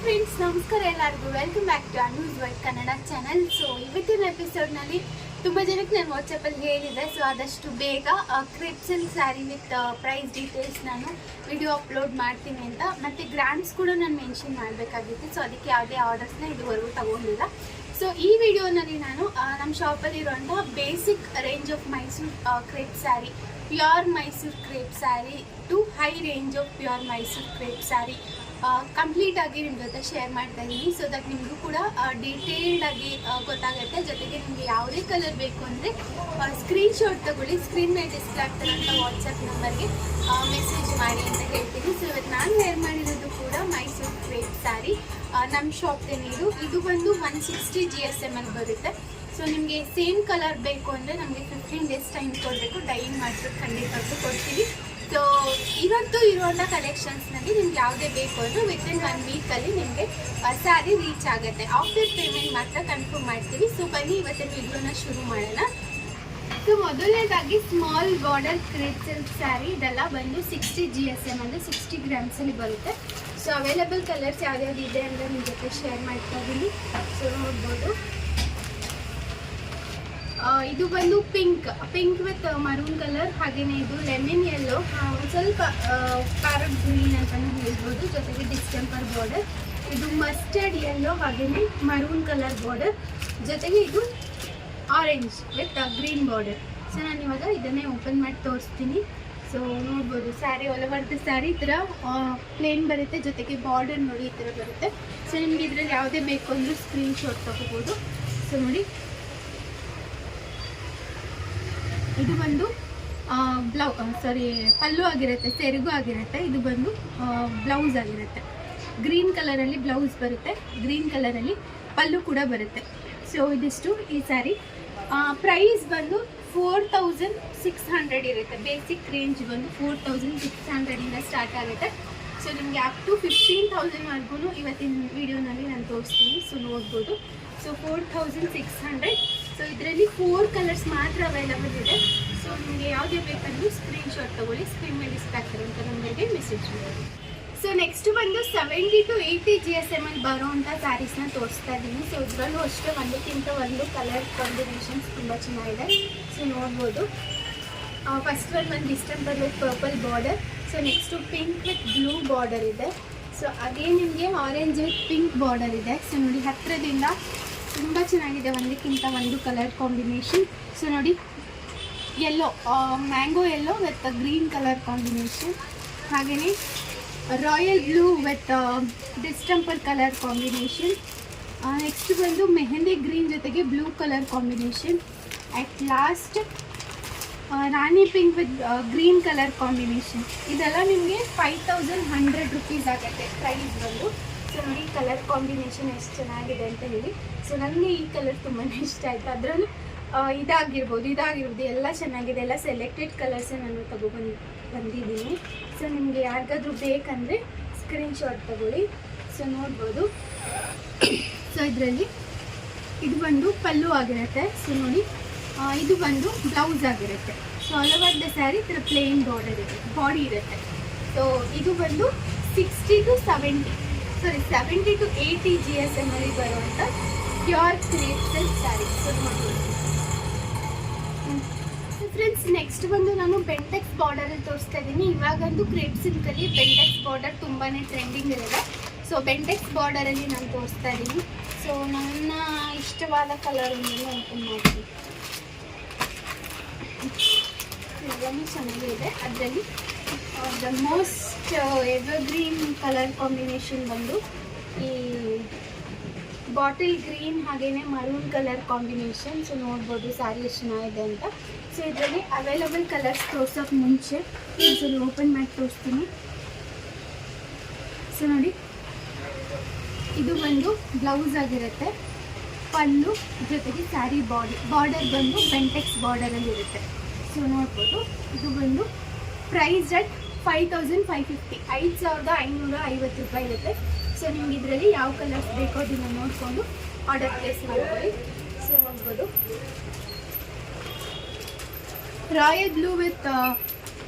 Friends, ನಮಸ್ಕಾರ ಎಲ್ಲರಿಗೂ. Welcome back to Anu's world Kannada channel. So ಇವತ್ತಿನ ಎಪಿಸೋಡ್ನಲ್ಲಿ ತುಂಬ ಜನಕ್ಕೆ ನಾನು ವಾಟ್ಸಪ್ಪಲ್ಲಿ ಹೇಳಿದೆ. ಸೊ ಆದಷ್ಟು ಬೇಗ crepe silk sari with price details ನಾನು ವಿಡಿಯೋ ಅಪ್ಲೋಡ್ ಮಾಡ್ತೀನಿ ಅಂತ. ಮತ್ತು ಗ್ರಾಮ್ಸ್ ಕೂಡ ನಾನು ಮೆನ್ಷನ್ ಮಾಡಬೇಕಾಗಿತ್ತು. ಸೊ ಅದಕ್ಕೆ ಯಾವುದೇ ಆರ್ಡರ್ಸ್ನ ಇದುವರೆಗೂ ತಗೊಂಡಿಲ್ಲ. ಸೊ ಈ ವಿಡಿಯೋನಲ್ಲಿ ನಾನು ನಮ್ಮ ಶಾಪಲ್ಲಿರುವಂತಹ basic range of Mysuru crepe sari, pure Mysuru crepe sari to high range of pure Mysuru crepe sari complete ಆಗಿ ನಿಮ್ಮ ಜೊತೆ ಶೇರ್ ಮಾಡ್ತಾ ಇದ್ದೀನಿ. ಸೊ ದಟ್ ನಿಮಗೂ ಕೂಡ ಡೀಟೇಲ್ಡ್ ಆಗಿ ಗೊತ್ತಾಗುತ್ತೆ. ಜೊತೆಗೆ ನಿಮಗೆ ಯಾವುದೇ ಕಲರ್ ಬೇಕು ಅಂದರೆ ಸ್ಕ್ರೀನ್ಶಾಟ್ ತಗೊಳ್ಳಿ. ಸ್ಕ್ರೀನ್ ಮೇಲೆ ಡಿಸ್ಪ್ಲೇ ಆಗ್ತಿರೋಂಥ ವಾಟ್ಸಪ್ ನಂಬರ್ಗೆ ಮೆಸೇಜ್ ಮಾಡಿ ಅಂತ ಹೇಳ್ತೀನಿ. ಸೊ ಇವತ್ತು ನಾನು ವೇರ್ ಮಾಡಿರೋದು ಕೂಡ ಮೈಸೂರು ಕ್ರೇಪ್ ಸ್ಯಾರಿ. ನಮ್ಮ ಶಾಪ್ದೇನೆ ಇದು ಬಂದು 160 GSM ಅಲ್ಲಿ ಬರುತ್ತೆ. ಸೊ ನಿಮಗೆ ಸೇಮ್ ಕಲರ್ ಬೇಕು ಅಂದರೆ ನಮಗೆ 15 days ಟೈಮ್ ಕೊಡಬೇಕು. ಡೈಯಿಂಗ್ ಮಾಡಿಬಿಟ್ಟು ಖಂಡಿತವಾಗ್ಲೂ ಕೊಡ್ತೀವಿ. ಸೊ ಇವತ್ತು ಇರುವಂಥ ಕಲೆಕ್ಷನ್ಸ್ನಲ್ಲಿ ನಿಮ್ಗೆ ಯಾವುದೇ ಬೇಕು ಅಂದರೆ ವಿತಿನ್ 1 ವೀಕಲ್ಲಿ ನಿಮಗೆ ಸ್ಯಾರಿ ರೀಚ್ ಆಗುತ್ತೆ. ಆಫ್ಟರ್ ಪೇಮೆಂಟ್ ಮಾತ್ರ ಕನ್ಫರ್ಮ್ ಮಾಡ್ತೀವಿ. ಸೊ ಬನ್ನಿ ಇವತ್ತಿನ ವಿಡಿಯೋನ ಶುರು ಮಾಡೋಣ. ಸೊ ಮೊದಲನೇದಾಗಿ small border crepe silk sari. ಇದೆಲ್ಲ ಬಂದು 60 GSM ಅಂದರೆ 60 ಗ್ರಾಮ್ಸಲ್ಲಿ ಬರುತ್ತೆ. ಸೊ ಅವೈಲೇಬಲ್ ಕಲರ್ಸ್ ಯಾವ್ಯಾವ್ದು ಇದೆ ಅಂದರೆ ನಿಮ್ಮ ಜೊತೆ ಶೇರ್ ಮಾಡ್ತಾ ಇದ್ದೀನಿ. ಸೊ ನೋಡ್ಬೋದು, ಇದು ಬಂದು ಪಿಂಕ್ ವಿತ್ ಮರೂನ್ ಕಲರ್, ಹಾಗೆಯೇ ಇದು ಲೆಮನ್ ಯೆಲ್ಲೋ, ಸ್ವಲ್ಪ ಪ್ಯಾರಟ್ ಗ್ರೀನ್ ಅಂತಲೂ ಹೇಳ್ಬೋದು. ಜೊತೆಗೆ ಡಿಸ್ಟೆಂಪರ್ ಬಾರ್ಡರ್. ಇದು ಮಸ್ಟರ್ಡ್ ಯೆಲ್ಲೋ ಹಾಗೆಯೇ ಮರೂನ್ ಕಲರ್ ಬಾರ್ಡರ್, ಜೊತೆಗೆ ಇದು orange with green border. So ನಾನು ಇವಾಗ ಇದನ್ನೇ ಓಪನ್ ಮಾಡಿ ತೋರಿಸ್ತೀನಿ. ಸೊ ನೋಡ್ಬೋದು, sari all over the sari ಈ ಥರ ಪ್ಲೇನ್ ಬರುತ್ತೆ. ಜೊತೆಗೆ ಬಾರ್ಡರ್ ನೋಡಿ ಈ ಥರ ಬರುತ್ತೆ. ಸೊ ನಿಮಗೆ ಇದರಲ್ಲಿ ಯಾವುದೇ ಬೇಕು ಅಂದರೂ ಸ್ಕ್ರೀನ್ಶಾಟ್ ತಗೋಬೋದು. ಸೊ ನೋಡಿ, ಇದು ಬಂದು ಪಲ್ಲು ಆಗಿರುತ್ತೆ, ಸೆರಗು ಆಗಿರುತ್ತೆ. ಇದು ಬಂದು ಬ್ಲೌಸ್ ಆಗಿರುತ್ತೆ. ಗ್ರೀನ್ ಕಲರಲ್ಲಿ ಬ್ಲೌಸ್ ಬರುತ್ತೆ, ಗ್ರೀನ್ ಕಲರಲ್ಲಿ ಪಲ್ಲು ಕೂಡ ಬರುತ್ತೆ. ಸೊ ಇದಿಷ್ಟು ಈ ಸ್ಯಾರಿ. ಪ್ರೈಸ್ ಬಂದು 4600 ಇರುತ್ತೆ. ಬೇಸಿಕ್ ರೇಂಜ್ ಬಂದು 4600ಇಂದ ಸ್ಟಾರ್ಟ್ ಆಗುತ್ತೆ. ಸೊ ನಿಮಗೆ ಅಪ್ ಟು 15,000ವರೆಗೂ ಇವತ್ತಿನ ವಿಡಿಯೋನಲ್ಲಿ ನಾನು ತೋರಿಸ್ತೀನಿ. ಸೊ ನೋಡ್ಬೋದು. ಸೊ 4600. ಸೊ ಇದರಲ್ಲಿ 4 ಕಲರ್ಸ್ ಮಾತ್ರ ಅವೈಲಬಲ್ ಇದೆ. ಸೊ ನಿಮಗೆ ಯಾವುದೇ ಬೇಕಂದ್ರೂ ಸ್ಕ್ರೀನ್ಶಾಟ್ ತೊಗೊಳ್ಳಿ. ಸ್ಕ್ರೀನ್ ಮೇಲೆ ಡಿಸ್ಪ್ಲೇ ಆಗ್ತಿರೋಂಥ ನಂಬರ್ಗೆ ಮೆಸೇಜ್ ಮಾಡಿ. ಸೊ ನೆಕ್ಸ್ಟ್ ಬಂದು 70 to 80 GSM ಅಲ್ಲಿ ಬರೋವಂಥ ಸ್ಯಾರೀಸ್ನ ತೋರಿಸ್ತಾ ಇದ್ದೀನಿ. ಸೊ ಇದರಲ್ಲೂ ಅಷ್ಟೇ ಒಂದಕ್ಕಿಂತ ಒಂದು ಕಲರ್ ಕಾಂಬಿನೇಷನ್ಸ್ ತುಂಬ ಚೆನ್ನಾಗಿದೆ. ಸೊ ನೋಡ್ಬೋದು, ಫಸ್ಟ್ ಒಂದು distemper with purple border. So next pink with blue border ಇದೆ. ಸೊ ಅದೇ ನಿಮಗೆ ಆರೆಂಜ್ ವಿತ್ ಪಿಂಕ್ ಬಾರ್ಡರ್ ಇದೆ. ಸೊ ನೋಡಿ, ಹತ್ತಿರದಿಂದ ತುಂಬ ಚೆನ್ನಾಗಿದೆ, ಒಂದಕ್ಕಿಂತ ಒಂದು ಕಲರ್ ಕಾಂಬಿನೇಷನ್. ಸೊ ನೋಡಿ, yellow, mango yellow with green colour combination, ಹಾಗೆಯೇ royal blue with distemper colour combination. Next ಬಂದು ಮೆಹಂದಿ ಗ್ರೀನ್ ಜೊತೆಗೆ blue colour combination. At last rani pink with green colour combination. ಇದೆಲ್ಲ ನಿಮಗೆ 5100 ರೂಪೀಸ್ ಆಗುತ್ತೆ ಪ್ರೈಸ್ ಬಂದು. ಸೊ ನೋಡಿ, colour combination ಎಷ್ಟು ಚೆನ್ನಾಗಿದೆ ಅಂತ ಹೇಳಿ. ಸೊ ನನಗೆ ಈ ಕಲರ್ ತುಂಬಾ ಇಷ್ಟ ಆಯಿತು. ಅದರಲ್ಲೂ ಇದಾಗಿರ್ಬೋದು ಎಲ್ಲ ಚೆನ್ನಾಗಿದೆ. ಎಲ್ಲ ಸೆಲೆಕ್ಟೆಡ್ ಕಲರ್ಸೇ ನಾನು ಬಂದಿದ್ದೀನಿ. ಸೊ ನಿಮಗೆ ಯಾರಿಗಾದ್ರೂ ಬೇಕಂದರೆ ಸ್ಕ್ರೀನ್ಶಾಟ್ ತಗೊಳ್ಳಿ. ಸೊ ನೋಡ್ಬೋದು, ಸೊ ಇದರಲ್ಲಿ ಇದು ಬಂದು ಪಲ್ಲು ಆಗಿರುತ್ತೆ. ಸೊ ನೋಡಿ, ಇದು ಬಂದು ಬ್ಲೌಸ್ ಆಗಿರುತ್ತೆ. So all over the sari ಈ ಥರ ಪ್ಲೇನ್ ಬಾಡಿ ಇರುತ್ತೆ. ಸೊ ಇದು ಬಂದು 60 to 80 GSM ಅಲ್ಲಿ ಬರುವಂಥ pure crepe silk sari. So ನೋಡ್ಬೋದು ಫ್ರೆಂಡ್ಸ್, ನೆಕ್ಸ್ಟ್ ಬಂದು ನಾನು ಬೆಂಟೆಕ್ಸ್ ಬಾರ್ಡರಲ್ಲಿ ತೋರಿಸ್ತಾ ಇದ್ದೀನಿ. ಇವಾಗಂತೂ ಕ್ರೇಪ್ ಸಿಲ್ಕಲ್ಲಿ ಬೆಂಟೆಕ್ಸ್ ಬಾರ್ಡರ್ ತುಂಬಾ ಟ್ರೆಂಡಿಂಗ್ ಇರುತ್ತೆ. ಸೊ ಬೆಂಟೆಕ್ಸ್ ಬಾರ್ಡರಲ್ಲಿ ನಾನು ತೋರಿಸ್ತಾ ಇದ್ದೀನಿ. ಸೊ ನನ್ನ ಇಷ್ಟವಾದ ಕಲರ್ ಓಪನ್ ಮಾಡ್ತೀನಿ. ಎಲ್ಲನೂ ಚೆನ್ನಾಗಿದೆ. ಅದರಲ್ಲಿ the most evergreen colour combination ಬಂದು ಈ ಬಾಟಲ್ ಗ್ರೀನ್ ಹಾಗೆಯೇ ಮರೂನ್ ಕಲರ್ ಕಾಂಬಿನೇಷನ್. ಸೊ ನೋಡ್ಬೋದು ಸ್ಯಾರಿ ಎಷ್ಟು ಚೆನ್ನಾಗಿದೆ ಅಂತ. ಸೊ ಇದರಲ್ಲಿ ಅವೈಲಬಲ್ ಕಲರ್ಸ್ ತೋರ್ಸೋಕ್ಕೆ ಮುಂಚೆ ಒಂದ್ಸಲ ಓಪನ್ ಮಾಡಿ ತೋರಿಸ್ತೀನಿ. ಸೊ ನೋಡಿ, ಇದು ಬಂದು ಬ್ಲೌಸ್ ಆಗಿರುತ್ತೆ, ಪಲ್ಲು ಜೊತೆಗೆ ಸ್ಯಾರಿ ಬಾರ್ಡರ್ ಬಂದು ಬೆಂಟೆಕ್ಸ್ ಬಾರ್ಡರಲ್ಲಿ ಇರುತ್ತೆ. ಸೊ ನೋಡ್ಬೋದು, ಇದು ಬಂದು ಪ್ರೈಸ್ ಅಟ್ 5550, 5550 ರೂಪಾಯಿ ಇರುತ್ತೆ. ಸೊ ನಿಮ್ಗೆ ಇದರಲ್ಲಿ ಯಾವ ಕಲರ್ಸ್ ಬೇಕೋ ಅದನ್ನು ನೋಡಿಕೊಂಡು ಆರ್ಡರ್ ಪ್ಲೇಸ್ ಮಾಡ್ಕೊಳ್ಳಿ. ಸೊ ನೋಡ್ಬೋದು, royal blue with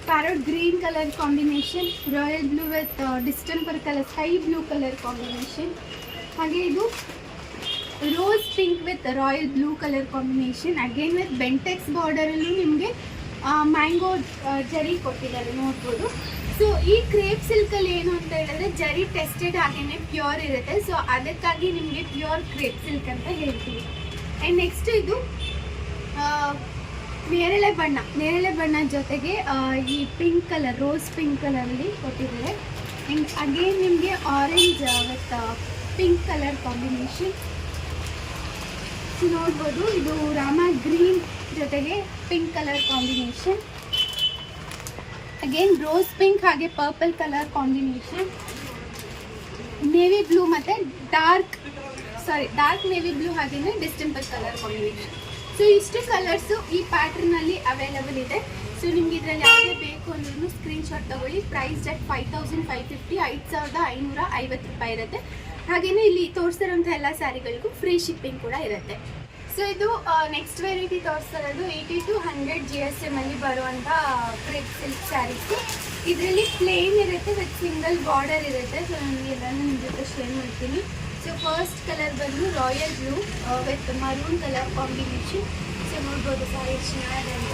parrot green colour combination, royal blue with distemper colour sky blue colour combination. ಹಾಗೆ ಇದು rose pink with royal blue colour combination. Again with Bentex ಬಾರ್ಡರಲ್ಲೂ ನಿಮಗೆ ಮ್ಯಾಂಗೋ ಜರಿ ಕೊಟ್ಟಿದ್ದಾರೆ ನೋಡ್ಬೋದು. ಸೊ ಈ ಕ್ರೇಪ್ ಸಿಲ್ಕಲ್ಲಿ ಏನು ಅಂತ ಹೇಳಿದ್ರೆ ಜರಿ ಟೆಸ್ಟೆಡ್ ಹಾಗೇನೆ ಪ್ಯೂರ್ ಇರುತ್ತೆ. ಸೊ ಅದಕ್ಕಾಗಿ ನಿಮಗೆ ಪ್ಯೂರ್ ಕ್ರೇಪ್ ಸಿಲ್ಕ್ ಅಂತ ಹೇಳ್ತೀವಿ. ಆ್ಯಂಡ್ ನೆಕ್ಸ್ಟ್ ಇದು ನೇರಳೆ ಬಣ್ಣ ಜೊತೆಗೆ ಈ ಪಿಂಕ್ ಕಲರ್ ರೋಸ್ ಪಿಂಕ್ ಕಲರಲ್ಲಿ ಕೊಟ್ಟಿದ್ದಾರೆ. ಆ್ಯಂಡ್ ಅಗೇನ್ ನಿಮಗೆ orange with pink colour combination ನೋಡ್ಬೋದು. ಇದು ರಾಮ ಗ್ರೀನ್ ಜೊತೆಗೆ pink colour combination. Again rose pink ಹಾಗೆ purple colour combination, navy blue ಮತ್ತು ಡಾರ್ಕ್ ನೇವಿ ಬ್ಲೂ ಹಾಗೆಯೇ ಡಿಸ್ಟೆಂಪರ್ ಕಲರ್ ಕಾಂಬಿನೇಷನ್. ಸೊ ಇಷ್ಟು ಕಲರ್ಸು ಈ ಪ್ಯಾಟ್ರನಲ್ಲಿ ಅವೈಲಬಲ್ ಇದೆ. ಸೊ ನಿಮ್ಗೆ ಇದರಲ್ಲಿ ಯಾವುದೇ ಬೇಕು ಅಂದ್ರೂ ಸ್ಕ್ರೀನ್ಶಾಟ್ ತಗೊಳ್ಳಿ. ಪ್ರೈಸ್ ಅಟ್ 5550, 5550 ರೂಪಾಯಿ ಇರುತ್ತೆ. ಹಾಗೆಯೇ ಇಲ್ಲಿ ತೋರಿಸ್ತಿರೋಂಥ ಎಲ್ಲ ಸ್ಯಾರಿಗಳಿಗೂ ಫ್ರೀ ಶಿಪ್ಪಿಂಗ್ ಕೂಡ ಇರುತ್ತೆ. ಸೊ ಇದು ನೆಕ್ಸ್ಟ್ ವೆರೈಟಿ ತೋರಿಸ್ತಿರೋದು 80 to 100 GSM ಅಲ್ಲಿ ಬರುವಂಥ ಕ್ರೇಪ್ ಸಿಲ್ಕ್ ಸ್ಯಾರೀಸು. ಇದರಲ್ಲಿ ಪ್ಲೇನ್ ಇರುತ್ತೆ ವಿತ್ ಸಿಂಗಲ್ ಬಾರ್ಡರ್ ಇರುತ್ತೆ. ಸೊ ನನಗೆ ಎಲ್ಲನೂ ನಿಮ್ಮ ಜೊತೆ ಶೇರ್ ಮಾಡ್ತೀನಿ. ಸೊ ಫಸ್ಟ್ ಕಲರ್ ಬಂದು royal blue with maroon colour combination. So ನೋಡ್ಬೋದು ಸ್ಯಾರಿ ಎಷ್ಟು ಚೆನ್ನಾಗಿದೆ ಅಂತ.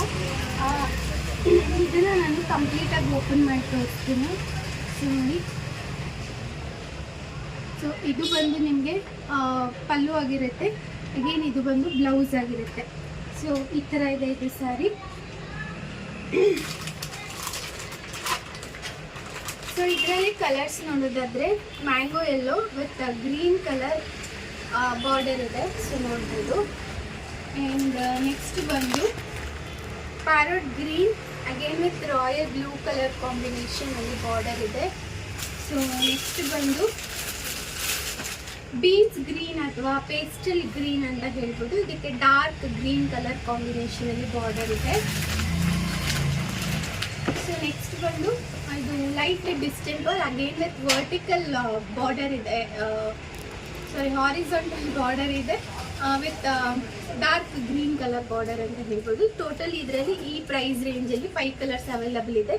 ಇದನ್ನು ನಾನು ಕಂಪ್ಲೀಟಾಗಿ ಓಪನ್ ಮಾಡಿ ತೋರಿಸ್ತೀನಿ. ಸೊ ನೋಡಿ, ಸೊ ಇದು ಬಂದು ನಿಮಗೆ ಪಲ್ಲು ಆಗಿರುತ್ತೆ. ಅಗೇನ್ ಇದು ಬಂದು ಬ್ಲೌಸ್ ಆಗಿರುತ್ತೆ. ಸೊ ಈ ಥರ ಇದೆ ಇದು ಸ್ಯಾರಿ. ಸೊ ಇದರಲ್ಲಿ ಕಲರ್ಸ್ ನೋಡೋದಾದರೆ mango yellow with green colour border ಇದೆ. ಸೊ ನೋಡ್ಬೋದು. ಆ್ಯಂಡ್ ನೆಕ್ಸ್ಟ್ ಬಂದು parrot green again with royal blue colour ಕಾಂಬಿನೇಷನಲ್ಲಿ ಬಾರ್ಡರ್ ಇದೆ. ಸೊ ನೆಕ್ಸ್ಟ್ ಬಂದು ಬೀನ್ಸ್ ಗ್ರೀನ್ ಅಥವಾ ಪೇಸ್ಟಲ್ ಗ್ರೀನ್ ಅಂತ ಹೇಳ್ಬೋದು. ಇದಕ್ಕೆ ಡಾರ್ಕ್ ಗ್ರೀನ್ ಕಲರ್ ಕಾಂಬಿನೇಷನಲ್ಲಿ ಬಾರ್ಡರ್ ಇದೆ. ಸೊ ನೆಕ್ಸ್ಟ್ ಬಂದು ಇದು light distemper again with vertical border ಇದೆ, ಹಾರಿಜಾಂಟಲ್ ಬಾರ್ಡರ್ ಇದೆ with dark green colour border ಅಂತ ಹೇಳ್ಬೋದು. ಟೋಟಲ್ ಇದರಲ್ಲಿ ಈ ಪ್ರೈಸ್ ರೇಂಜಲ್ಲಿ 5 ಕಲರ್ಸ್ ಅವೈಲಬಲ್ ಇದೆ.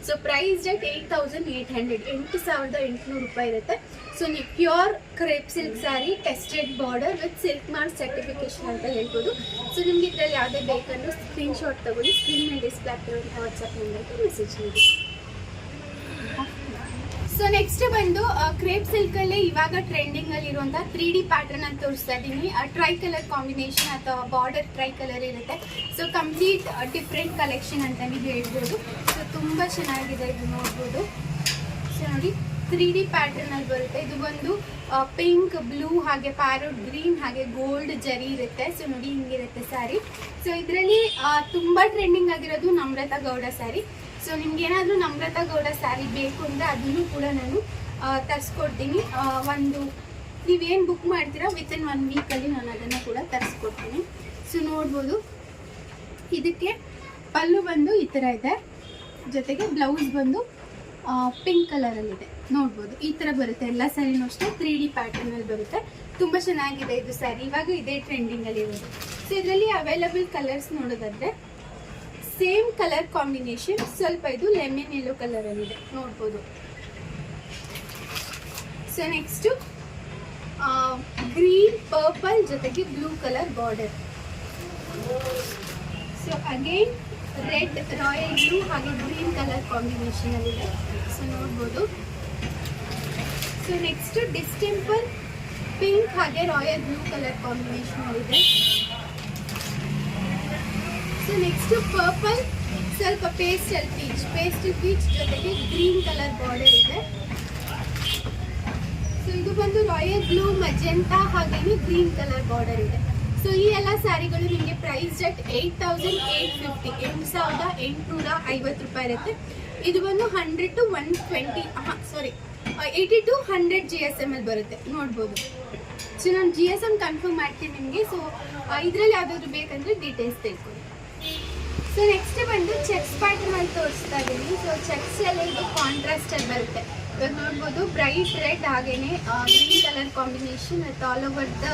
ಸೊ ಪ್ರೈಸ್ ಅಟ್ 8800, 8800 ರೂಪಾಯಿ ಇರುತ್ತೆ. ಸೊ ನೀವು pure crepe silk sari tested border with silk mark certification ಅಂತ ಹೇಳ್ಬೋದು. ಸೊ ನಿಮ್ಗೆ ಇದರಲ್ಲಿ ಯಾವುದೇ ಬೇಕಂದ್ರೆ ಸ್ಕ್ರೀನ್ಶಾಟ್ ತಗೊಳ್ಳಿ. ಸ್ಕ್ರೀನ್ ಮೇಲೆ ಡಿಸ್ಪ್ಲೇ ಆಗ್ತಿರೋ ವಾಟ್ಸಪ್ ನಂಬರ್ಗೆ ಮೆಸೇಜ್ ಮಾಡಿ. ಸೊ ನೆಕ್ಸ್ಟ್ ಬಂದು ಕ್ರೇಪ್ ಸಿಲ್ಕಲ್ಲೇ ಇವಾಗ ಟ್ರೆಂಡಿಂಗಲ್ಲಿ ಇರುವಂಥ 3D ಪ್ಯಾಟರ್ನ್ ಅಂತ ತೋರಿಸ್ತಾ ಇದ್ದೀನಿ. ಟ್ರೈ ಕಲರ್ ಕಾಂಬಿನೇಷನ್ ಅಥವಾ ಬಾರ್ಡರ್ ಟ್ರೈ ಕಲರ್ ಇರುತ್ತೆ. ಸೊ ಕಂಪ್ಲೀಟ್ ಡಿಫ್ರೆಂಟ್ ಕಲೆಕ್ಷನ್ ಅಂತಲೇ ಹೇಳ್ಬೋದು. ಸೊ ತುಂಬ ಚೆನ್ನಾಗಿದೆ, ಇದು ನೋಡ್ಬೋದು. ಸೊ ನೋಡಿ 3D ಪ್ಯಾಟರ್ನಲ್ಲಿ ಬರುತ್ತೆ. ಇದು ಬಂದು ಪಿಂಕ್, ಬ್ಲೂ ಹಾಗೆ ಪ್ಯಾರೋಟ್ ಗ್ರೀನ್ ಹಾಗೆ ಗೋಲ್ಡ್ ಜರಿ ಇರುತ್ತೆ. ಸೊ ನೋಡಿ ಹಿಂಗಿರುತ್ತೆ ಸ್ಯಾರಿ. ಸೊ ಇದರಲ್ಲಿ ತುಂಬ ಟ್ರೆಂಡಿಂಗ್ ಆಗಿರೋದು ನಮ್ರತಾ ಗೌಡ ಸ್ಯಾರಿ. ಸೊ ನಿಮ್ಗೆ ಏನಾದರೂ ನಮ್ರತಾ ಗೌಡ ಸ್ಯಾರಿ ಬೇಕು ಅಂದರೆ ಅದನ್ನು ಕೂಡ ನಾನು ತರಿಸ್ಕೊಡ್ತೀನಿ. ನೀವೇನು ಬುಕ್ ಮಾಡ್ತೀರಾ ವಿತಿನ್ 1 ವೀಕಲ್ಲಿ ನಾನು ಅದನ್ನು ಕೂಡ ತರಿಸ್ಕೊಡ್ತೀನಿ. ಸೊ ನೋಡ್ಬೋದು, ಇದಕ್ಕೆ ಪಲ್ಲು ಬಂದು ಈ ಥರ ಇದೆ, ಜೊತೆಗೆ ಬ್ಲೌಸ್ ಬಂದು ಪಿಂಕ್ ಕಲರಲ್ಲಿದೆ. ನೋಡ್ಬೋದು ಈ ಥರ ಬರುತ್ತೆ. ಎಲ್ಲ ಸ್ಯಾರಿನೂ ಅಷ್ಟೇ 3D ಪ್ಯಾಟರ್ನಲ್ಲಿ ಬರುತ್ತೆ. ತುಂಬ ಚೆನ್ನಾಗಿದೆ ಇದು ಸ್ಯಾರಿ. ಇವಾಗ ಇದೇ ಟ್ರೆಂಡಿಂಗಲ್ಲಿ ಇರೋದು. ಸೊ ಇದರಲ್ಲಿ ಅವೈಲಬಲ್ ಕಲರ್ಸ್ ನೋಡೋದಾದರೆ ಸೇಮ್ ಕಲರ್ ಕಾಂಬಿನೇಷನ್, ಸ್ವಲ್ಪ ಇದು ಲೆಮನ್ ಯೆಲ್ಲೋ ಕಲರಲ್ಲಿದೆ ನೋಡ್ಬೋದು. ಸೊ ನೆಕ್ಸ್ಟು ಗ್ರೀನ್ ಪರ್ಪಲ್ ಜೊತೆಗೆ blue colour border. So again red royal blue ಹಾಗೆ ಗ್ರೀನ್ ಕಲರ್ ಕಾಂಬಿನೇಷನಲ್ಲಿದೆ. ಸೊ ನೋಡ್ಬೋದು. ಸೊ ನೆಕ್ಸ್ಟು ಡಿಸ್ಟೆಂಪಲ್ ಪಿಂಕ್ ಹಾಗೆ ರಾಯಲ್ ಬ್ಲೂ ಕಲರ್ ಕಾಂಬಿನೇಷನಲ್ಲಿದೆ. ಸೊ ನೆಕ್ಸ್ಟು ಪರ್ಪಲ್, ಸ್ವಲ್ಪ ಪೇಸ್ಟಲ್ ಪೀಚ್ ಜೊತೆಗೆ ಗ್ರೀನ್ ಕಲರ್ ಬಾರ್ಡರ್ ಇದೆ. ಸೊ ಇದು ಬಂದು ರಾಯಲ್ ಬ್ಲೂ ಮಜೆಂಟಾ ಹಾಗೆಯೇ ಗ್ರೀನ್ ಕಲರ್ ಬಾರ್ಡರ್ ಇದೆ. ಸೊ ಈ ಎಲ್ಲ ಸ್ಯಾರಿಗಳು ನಿಮಗೆ ಪ್ರೈಸ್ ಅಟ್ 8850, 8850 ರೂಪಾಯಿ ಇರುತ್ತೆ. ಇದು ಬಂದು 100 to 120 80 to 100 GSM ಅಲ್ಲಿ ಬರುತ್ತೆ ನೋಡ್ಬೋದು. ಸೊ ನಾನು GSM ಕನ್ಫರ್ಮ್ ಮಾಡ್ತೀನಿ ನಿಮಗೆ. ಸೊ ಇದರಲ್ಲಿ ಯಾವುದಾದ್ರು ಬೇಕಂದರೆ ಡೀಟೇಲ್ಸ್ ತಿಳ್ಕೊಳ್ಳಿ. ಸೊ ನೆಕ್ಸ್ಟ್ ಬಂದು ಚೆಕ್ಸ್ ಪ್ಯಾಟರ್ನ್ ಅಲ್ಲಿ ತೋರಿಸ್ತಾ ಇದ್ದೀನಿ. ಸೊ ಚೆಕ್ಸ್ ಎಲ್ಲ ಇದು ಕಾಂಟ್ರಾಸ್ಟ್ ಅಲ್ಲಿ ಬರುತ್ತೆ. ಇವಾಗ ನೋಡ್ಬೋದು ಬ್ರೈಟ್ ರೆಡ್ ಹಾಗೇನೆ green colour combination with all over the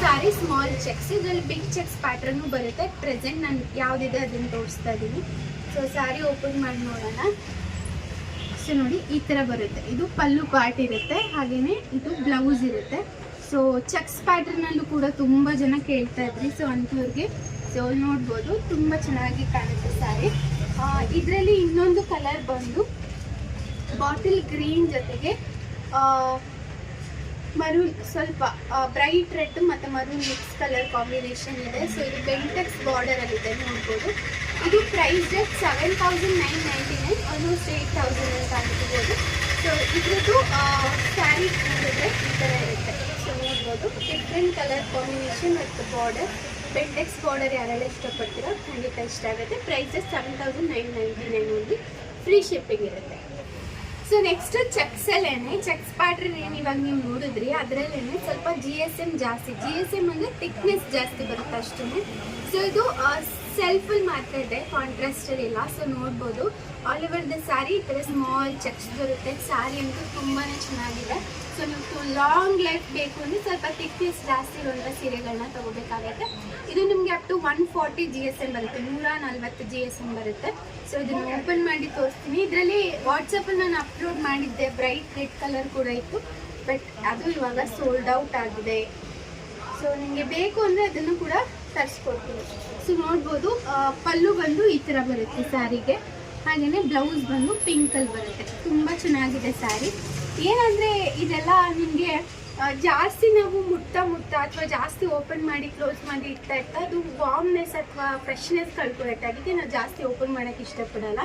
sari small cheques. ಇದರಲ್ಲಿ ಬಿಗ್ ಚೆಕ್ಸ್ ಪ್ಯಾಟರ್ನು ಬರುತ್ತೆ. ಪ್ರೆಸೆಂಟ್ ನಾನು ಯಾವುದಿದೆ ಅದನ್ನು ತೋರಿಸ್ತಾ ಇದ್ದೀನಿ. ಸೊ ಸ್ಯಾರಿ ಓಪನ್ ಮಾಡಿ ನೋಡೋಣ. ಸೊ ನೋಡಿ ಈ ಥರ ಬರುತ್ತೆ. ಇದು ಪಲ್ಲು ಪಾರ್ಟ್ ಇರುತ್ತೆ, ಹಾಗೆಯೇ ಇದು ಬ್ಲೌಸ್ ಇರುತ್ತೆ. ಸೊ ಚೆಕ್ಸ್ ಪ್ಯಾಟರ್ನಲ್ಲೂ ಕೂಡ ತುಂಬ ಜನ ಕೇಳ್ತಾ ಇದ್ರಿ. ಸೊ ಅಂಥವ್ರಿಗೆ ಸೊ ನೋಡ್ಬೋದು, ತುಂಬ ಚೆನ್ನಾಗಿ ಕಾಣುತ್ತೆ ಸ್ಯಾರಿ. ಇದರಲ್ಲಿ ಇನ್ನೊಂದು ಕಲರ್ ಬಂದು ಬಾಟಲ್ ಗ್ರೀನ್ ಜೊತೆಗೆ ಮರೂನ್, ಸ್ವಲ್ಪ ಬ್ರೈಟ್ ರೆಡ್ ಮತ್ತು ಮರೂನ್ ಮಿಕ್ಸ್ ಕಲರ್ ಕಾಂಬಿನೇಷನ್ ಇದೆ. ಸೊ ಇದು ಬೆಂಟೆಕ್ಸ್ ಬಾರ್ಡರಲ್ಲಿದೆ ನೋಡ್ಬೋದು. ಇದು ಪ್ರೈಸ್ ಜಸ್ಟ್ 7,999, ಆಲ್ಮೋಸ್ಟ್ 8,000 ಅಂತ ಅನ್ಕೋಬೋದು. ಸೊ ಇದ್ರದ್ದು ಸ್ಯಾರಿ ನೋಡಿದ್ರೆ ಈ ಥರ ಇರುತ್ತೆ. ಸೊ ನೋಡ್ಬೋದು ಡಿಫ್ರೆಂಟ್ ಕಲರ್ ಕಾಂಬಿನೇಷನ್ ಮತ್ತು ಬಾರ್ಡರ್. ಬೆಂಟೆಕ್ಸ್ ಬಾರ್ಡರ್ ಯಾರೆಲ್ಲ ಇಷ್ಟಪಡ್ತೀರೋ ಖಂಡಿತ ಇಷ್ಟ ಆಗುತ್ತೆ. Price just 7,999 only, free shipping ಇರುತ್ತೆ. ಸೊ ನೆಕ್ಸ್ಟ್ ಚೆಕ್ಸಲ್ಲೇನೆ, ಚೆಕ್ಸ್ ಪ್ಯಾಟ್ರನ್ ಏನು ಇವಾಗ ನೀವು ನೋಡಿದ್ರಿ ಅದರಲ್ಲೇ ಸ್ವಲ್ಪ GSM ಜಾಸ್ತಿ. GSM ಅಂದರೆ ಥಿಕ್ನೆಸ್ ಜಾಸ್ತಿ ಬರುತ್ತೆ ಅಷ್ಟೇ. ಸೊ ಇದು ಸೆಲ್ಫಲ್ಲಿ ಮಾತ್ರ ಇದೆ, ಕಾಂಟ್ರಾಸ್ಟಲ್ಲಿ ಇಲ್ಲ. ಸೊ ನೋಡ್ಬೋದು ಆಲ್ ಓವರ್ ದ ಸ್ಯಾರಿ ಈ ಥರ ಸ್ಮಾಲ್ ಚೆಕ್ಸ್ ಬರುತ್ತೆ. ಸ್ಯಾರಿ ಅಂತೂ ತುಂಬಾ ಚೆನ್ನಾಗಿದೆ. ಸೊ ನೀವು ಲಾಂಗ್ ಲೈಫ್ ಬೇಕು ಅಂದರೆ ಸ್ವಲ್ಪ ಥಿಕ್ನೆಸ್ ಜಾಸ್ತಿ ಇರುವಂಥ ಸೀರೆಗಳನ್ನ ತೊಗೋಬೇಕಾಗತ್ತೆ. ಇದು ನಿಮಗೆ ಅಪ್ ಟು 140 GSM ಬರುತ್ತೆ, 140 GSM ಬರುತ್ತೆ. ಸೊ ಇದನ್ನು ಓಪನ್ ಮಾಡಿ ತೋರಿಸ್ತೀನಿ. ಇದರಲ್ಲಿ ವಾಟ್ಸಪ್ಪಲ್ಲಿ ನಾನು ಅಪ್ಲೋಡ್ ಮಾಡಿದ್ದೆ, ಬ್ರೈಟ್ ರೆಡ್ ಕಲರ್ ಕೂಡ ಇತ್ತು, ಬಟ್ ಅದು ಇವಾಗ ಸೋಲ್ಡ್ ಔಟ್ ಆಗಿದೆ. ಸೊ ನಿಮಗೆ ಬೇಕು ಅಂದರೆ ಅದನ್ನು ಕೂಡ ತರಿಸ್ಕೊಡ್ತೀನಿ. ಸೊ ನೋಡ್ಬೋದು ಪಲ್ಲು ಬಂದು ಈ ಥರ ಬರುತ್ತೆ ಸ್ಯಾರಿಗೆ, ಹಾಗೆಯೇ ಬ್ಲೌಸ್ ಬಂದು ಪಿಂಕಲ್ಲಿ ಬರುತ್ತೆ. ತುಂಬ ಚೆನ್ನಾಗಿದೆ ಸ್ಯಾರಿ. ಏನಂದರೆ ಇದೆಲ್ಲ ನಿಮಗೆ ಜಾಸ್ತಿ ನಾವು ಮುಟ್ತಾ ಅಥವಾ ಜಾಸ್ತಿ ಓಪನ್ ಮಾಡಿ ಕ್ಲೋಸ್ ಮಾಡಿ ಇಡ್ತಾ ಅದು ವಾರ್ಮ್ನೆಸ್ ಅಥವಾ ಫ್ರೆಶ್ನೆಸ್ ಕಳ್ಕೊಳ್ಳುತ್ತೆ. ಅದಕ್ಕೆ ನಾವು ಜಾಸ್ತಿ ಓಪನ್ ಮಾಡೋಕ್ಕೆ ಇಷ್ಟಪಡಲ್ಲ.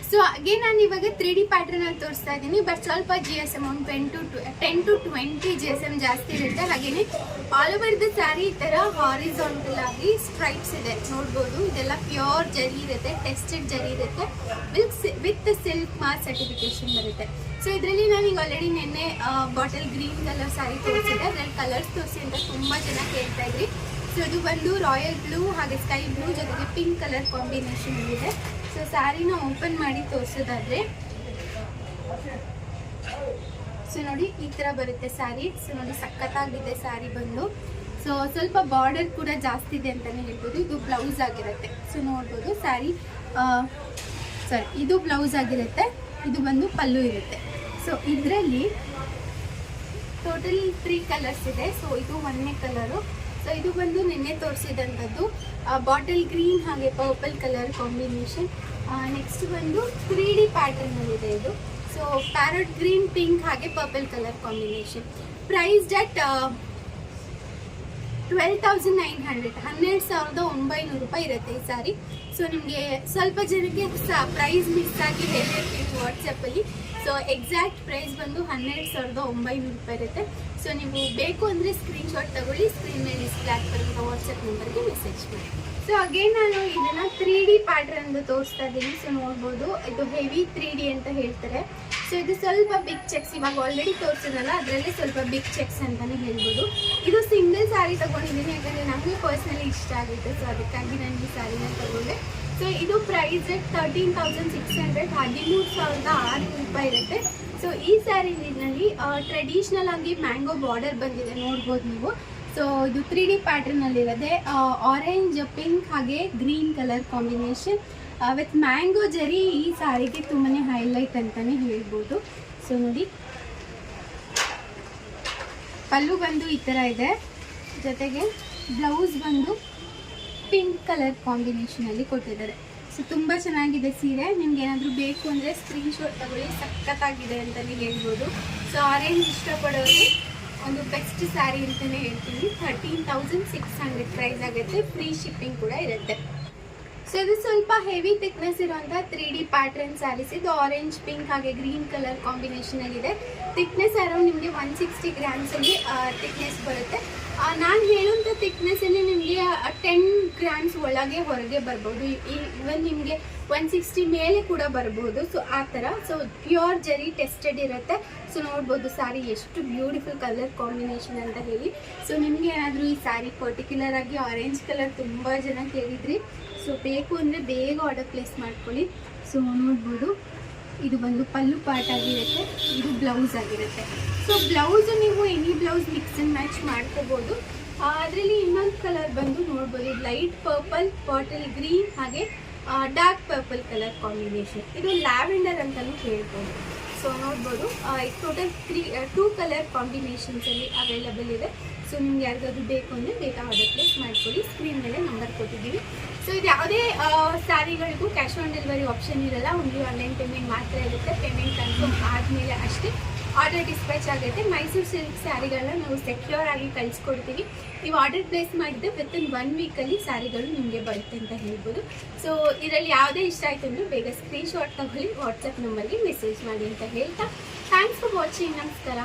ಸೊ ಹಾಗೆ ನಾನು ಇವಾಗ 3D ಪ್ಯಾಟ್ರನಲ್ಲಿ ತೋರಿಸ್ತಾ ಇದ್ದೀನಿ, ಬಟ್ ಸ್ವಲ್ಪ GSM ಒಂದು 10 to 20 GSM ಜಾಸ್ತಿ ಇರುತ್ತೆ. ಹಾಗೆಯೇ ಆಲ್ ಓವರ್ ದ ಸ್ಯಾರಿ ಈ ಥರ ಹಾರಿಜಾಂಟಲ್ ಆಗಿ ಸ್ಟ್ರೈಪ್ಸ್ ಇದೆ ನೋಡ್ಬೋದು. ಇದೆಲ್ಲ ಪ್ಯೂರ್ ಜರಿ ಇರುತ್ತೆ, ಟೆಸ್ಟೆಡ್ ಜರಿ ಇರುತ್ತೆ, ವಿತ್ ಸಿಲ್ಕ್ ಮಾರ್ಕ್ ಸರ್ಟಿಫಿಕೇಶನ್ ಬರುತ್ತೆ. ಸೊ ಇದರಲ್ಲಿ ನಾನೀಗ ಆಲ್ರೆಡಿ ನೆನ್ನೆ ಬಾಟಲ್ ಗ್ರೀನ್ ಕಲರ್ ಸ್ಯಾರಿ ತೋರಿಸಿದೆ, ಅದರಲ್ಲಿ ಕಲರ್ಸ್ ತೋರಿಸಿ ಅಂತ ತುಂಬ ಜನ ಕೇಳ್ತಾ ಇದ್ರಿ. ಸೊ ಇದು ಬಂದು ರಾಯಲ್ ಬ್ಲೂ ಹಾಗೆ ಸ್ಕೈ ಬ್ಲೂ ಜೊತೆಗೆ ಪಿಂಕ್ ಕಲರ್ ಕಾಂಬಿನೇಷನ್ ಇದೆ. ಸೊ ಸ್ಯಾರಿನ ಓಪನ್ ಮಾಡಿ ತೋರಿಸೋದಾದ್ರೆ ಸೊ ನೋಡಿ ಈ ಥರ ಬರುತ್ತೆ ಸ್ಯಾರಿ. ಸೊ ನೋಡಿ ಸಖತ್ತಾಗಿದೆ ಸ್ಯಾರಿ ಬಂದು. ಸೊ ಸ್ವಲ್ಪ ಬಾರ್ಡರ್ ಕೂಡ ಜಾಸ್ತಿ ಇದೆ ಅಂತಲೇ ಹೇಳ್ಬೋದು. ಇದು ಬ್ಲೌಸ್ ಆಗಿರುತ್ತೆ. ಸೊ ನೋಡ್ಬೋದು ಸ್ಯಾರಿ ಇದು ಬ್ಲೌಸ್ ಆಗಿರುತ್ತೆ, ಇದು ಬಂದು ಪಲ್ಲು ಇರುತ್ತೆ. ಸೊ ಇದರಲ್ಲಿ ಟೋಟಲಿ 3 ಕಲರ್ಸ್ ಇದೆ. ಸೊ ಇದು 1ನೇ ಕಲರು. ಸೊ ಇದು ಬಂದು ನಿನ್ನೆ ತೋರಿಸಿದಂಥದ್ದು ಬಾಟಲ್ ಗ್ರೀನ್ ಹಾಗೆ ಪರ್ಪಲ್ ಕಲರ್ ಕಾಂಬಿನೇಷನ್. ನೆಕ್ಸ್ಟ್ ಬಂದು 3D ಪ್ಯಾಟರ್ನಲ್ಲಿದೆ ಇದು. ಸೊ ಪ್ಯಾರಟ್ ಗ್ರೀನ್ ಪಿಂಕ್ ಹಾಗೆ purple colour combination. Price at 12,900, 12,900 ರೂಪಾಯಿ ಇರುತ್ತೆ ಈ ಸ್ಯಾರಿ. ಸೊ ನಿಮಗೆ ಸ್ವಲ್ಪ ಜನಕ್ಕೆ ಪ್ರೈಸ್ ಮಿಸ್ ಆಗಿ ಹೇಳಿರ್ತೀವಿ ವಾಟ್ಸಪ್ಪಲ್ಲಿ. ಸೊ ಎಕ್ಸಾಕ್ಟ್ ಪ್ರೈಸ್ ಬಂದು 12,900 ರೂಪಾಯಿ ಇರುತ್ತೆ. ಸೊ ನೀವು ಬೇಕು ಅಂದರೆ ಸ್ಕ್ರೀನ್ಶಾಟ್ ತಗೊಳ್ಳಿ, ಸ್ಕ್ರೀನ್ ಮೇಲೆ ಡಿಸ್ಪ್ಲೇ ಆಗ್ತಿರೋ ವಾಟ್ಸಪ್ ನಂಬರ್ಗೆ ಮೆಸೇಜ್ ಮಾಡಿ. ಸೊ ಅಗೇನ್ ನಾನು ಇದನ್ನು 3D ಪ್ಯಾಟ್ರನ್ ತೋರಿಸ್ತಾ ಇದ್ದೀನಿ. ಸೊ ನೋಡ್ಬೋದು ಇದು ಹೆವಿ 3D ಅಂತ ಹೇಳ್ತಾರೆ. ಸೊ ಇದು ಸ್ವಲ್ಪ ಬಿಗ್ ಚೆಕ್ಸ್, ಇವಾಗ ಆಲ್ರೆಡಿ ತೋರಿಸಿದ್ರಲ್ಲ ಅದರಲ್ಲೇ ಸ್ವಲ್ಪ ಬಿಗ್ ಚೆಕ್ಸ್ ಅಂತಲೇ ಹೇಳ್ಬೋದು. ಇದು ಸಿಂಗಲ್ ಸ್ಯಾರಿ ತೊಗೊಂಡಿದ್ದೀನಿ, ಯಾಕಂದರೆ ನಮಗೆ ಪರ್ಸ್ನಲಿ ಇಷ್ಟ ಆಗುತ್ತೆ. ಸೊ ಅದಕ್ಕಾಗಿ ನಾನು ಈ ಸ್ಯಾರಿನ ತೊಗೊಂಡೆ. ಸೊ ಇದು ಪ್ರೈಸ್ 13,600, 13,600 ರೂಪಾಯಿ ಇರುತ್ತೆ. ಸೊ ಈ ಸ್ಯಾರಿನಲ್ಲಿ ಟ್ರೆಡಿಷ್ನಲ್ ಆಗಿ ಮ್ಯಾಂಗೋ ಬಾರ್ಡರ್ ಬಂದಿದೆ ನೋಡ್ಬೋದು ನೀವು. ಸೊ ಇದು 3D ಪ್ಯಾಟರ್ನಲ್ಲಿರೋದೆ, ಆರೆಂಜ್ ಪಿಂಕ್ ಹಾಗೆ green colour combination with mango ಜರಿ ಈ ಸ್ಯಾರಿಗೆ ತುಂಬಾ ಹೈಲೈಟ್ ಅಂತಲೇ ಹೇಳ್ಬೋದು. ಸೊ ನೋಡಿ ಪಲ್ಲು ಬಂದು ಈ ಥರ ಇದೆ, ಜೊತೆಗೆ ಬ್ಲೌಸ್ ಬಂದು ಪಿಂಕ್ ಕಲರ್ ಕಾಂಬಿನೇಷನಲ್ಲಿ ಕೊಟ್ಟಿದ್ದಾರೆ. ಸೊ ತುಂಬ ಚೆನ್ನಾಗಿದೆ ಸೀರೆ. ನಿಮ್ಗೆ ಏನಾದರೂ ಬೇಕು ಅಂದರೆ ಸ್ಕ್ರೀನ್ಶಾಟ್ ತಗೊಳ್ಳಿ, ಸಖತ್ತಾಗಿದೆ ಅಂತಲೇ ಹೇಳ್ಬೋದು. ಸೊ ಆರೆಂಜ್ ಇಷ್ಟಪಡೋರು ಒಂದು ಬೆಸ್ಟ್ ಸ್ಯಾರಿ ಅಂತಲೇ ಹೇಳ್ತೀನಿ. 13,600 ಪ್ರೈಸ್ ಆಗುತ್ತೆ, ಫ್ರೀ ಶಿಪ್ಪಿಂಗ್ ಕೂಡ ಇರುತ್ತೆ. ಸೊ ಇದು ಸ್ವಲ್ಪ ಹೆವಿ ಥಿಕ್ನೆಸ್ ಇರುವಂಥ 3D ಪ್ಯಾಟರ್ನ್ ಸ್ಯಾರೀಸ್. ಇದು ಆರೆಂಜ್ ಪಿಂಕ್ ಹಾಗೆ ಗ್ರೀನ್ ಕಲರ್ ಕಾಂಬಿನೇಷನಲ್ಲಿದೆ. ಥಿಕ್ನೆಸ್ ಅರೌಂಡ್ ನಿಮಗೆ 160 ಗ್ರಾಮ್ಸಲ್ಲಿ ಥಿಕ್ನೆಸ್ ಬರುತ್ತೆ. ನಾನು ಹೇಳುವಂಥ ಥಿಕ್ನೆಸ್ಸಲ್ಲಿ ನಿಮಗೆ 10 ಗ್ರಾಮ್ಸ್ ಒಳಗೆ ಹೊರಗೆ ಬರ್ಬೋದು. ಇವನ್ ನಿಮಗೆ 160 ಮೇಲೆ ಕೂಡ ಬರ್ಬೋದು. ಸೊ ಆ ಥರ. ಸೊ ಪ್ಯೂರ್ ಜರಿ ಟೆಸ್ಟೆಡ್ ಇರುತ್ತೆ. ಸೊ ನೋಡ್ಬೋದು ಸ್ಯಾರಿ ಎಷ್ಟು ಬ್ಯೂಟಿಫುಲ್ ಕಲರ್ ಕಾಂಬಿನೇಷನ್ ಅಂತ ಹೇಳಿ. ಸೊ ನಿಮಗೆ ಏನಾದರೂ ಈ ಸ್ಯಾರಿ ಪರ್ಟಿಕ್ಯುಲರ್ ಆಗಿ ಆರೆಂಜ್ ಕಲರ್ ತುಂಬ ಜನ ಕೇಳಿದ್ರಿ. ಸೊ ಬೇಕು ಅಂದರೆ ಬೇಗ ಆರ್ಡರ್ ಪ್ಲೇಸ್ ಮಾಡ್ಕೊಳ್ಳಿ. ಸೊ ನೋಡ್ಬೋದು ಇದು ಬಂದು ಪಲ್ಲು ಪಾರ್ಟ್ ಆಗಿರುತ್ತೆ, ಇದು ಬ್ಲೌಸ್ ಆಗಿರುತ್ತೆ. ಸೊ ಬ್ಲೌಸು ನೀವು any blouse mix and match ಮಾಡ್ಕೋಬೋದು. ಅದರಲ್ಲಿ ಇನ್ನೊಂದು ಕಲರ್ ಬಂದು ನೋಡ್ಬೋದು, ಲೈಟ್ ಪರ್ಪಲ್, ಬಾಟಲ್ ಗ್ರೀನ್ ಹಾಗೆ ಡಾರ್ಕ್ ಪರ್ಪಲ್ ಕಲರ್ ಕಾಂಬಿನೇಷನ್. ಇದು ಲ್ಯಾವೆಂಡರ್ ಅಂತಲೂ ಹೇಳ್ಬೋದು. ಸೊ ನೋಡ್ಬೋದು ಟೋಟಲ್ 2 ಕಲರ್ ಕಾಂಬಿನೇಷನ್ಸಲ್ಲಿ ಅವೈಲಬಲ್ ಇದೆ. ಸೊ ನಿಮ್ಗೆ ಯಾರಿಗಾದ್ರೂ ಬೇಕು ಅಂದರೆ ಬೇಗ ಆರ್ಡರ್ ಪ್ಲೇಸ್ ಮಾಡ್ಕೊಳ್ಳಿ. ಸ್ಕ್ರೀನ್ ಮೇಲೆ ನಂಬರ್ ಕೊಟ್ಟಿದ್ದೀವಿ. ಸೊ ಇದು ಯಾವುದೇ ಸ್ಯಾರಿಗಳಿಗೂ ಕ್ಯಾಶ್ ಆನ್ ಡೆಲಿವರಿ ಆಪ್ಷನ್ ಇರಲ್ಲ. ಓನ್ಲಿ ಆನ್ಲೈನ್ ಪೇಮೆಂಟ್ ಮಾತ್ರ ಇರುತ್ತೆ. ಪೇಮೆಂಟ್ ಕನ್ಫರ್ಮ್ ಆದಮೇಲೆ ಅಷ್ಟೇ ಆರ್ಡರ್ ಡಿಸ್ಪ್ಯಾಚ್ ಆಗುತ್ತೆ. ಮೈಸೂರು ಸಿಲ್ಕ್ ಸ್ಯಾರಿಗಳನ್ನ ನಾವು ಸೆಕ್ಯೂರ್ ಆಗಿ ಕಳಿಸ್ಕೊಡ್ತೀವಿ. ನೀವು ಆರ್ಡರ್ ಪ್ಲೇಸ್ ಮಾಡಿದ್ರೆ ವಿತಿನ್ 1 ವೀಕಲ್ಲಿ ಸ್ಯಾರಿಗಳು ನಿಮಗೆ ಬರುತ್ತೆ ಅಂತ ಹೇಳ್ಬೋದು. ಸೊ ಇದರಲ್ಲಿ ಯಾವುದೇ ಇಷ್ಟ ಆಯಿತು ಅಂದರೆ ಬೇಗ ಸ್ಕ್ರೀನ್ಶಾಟ್ ತಗೊಳ್ಳಿ, ವಾಟ್ಸಪ್ ನಂಬರ್ಗೆ ಮೆಸೇಜ್ ಮಾಡಿ ಅಂತ ಹೇಳ್ತಾ ಥ್ಯಾಂಕ್ಸ್ ಫಾರ್ ವಾಚಿಂಗ್. ನಮಸ್ಕಾರ.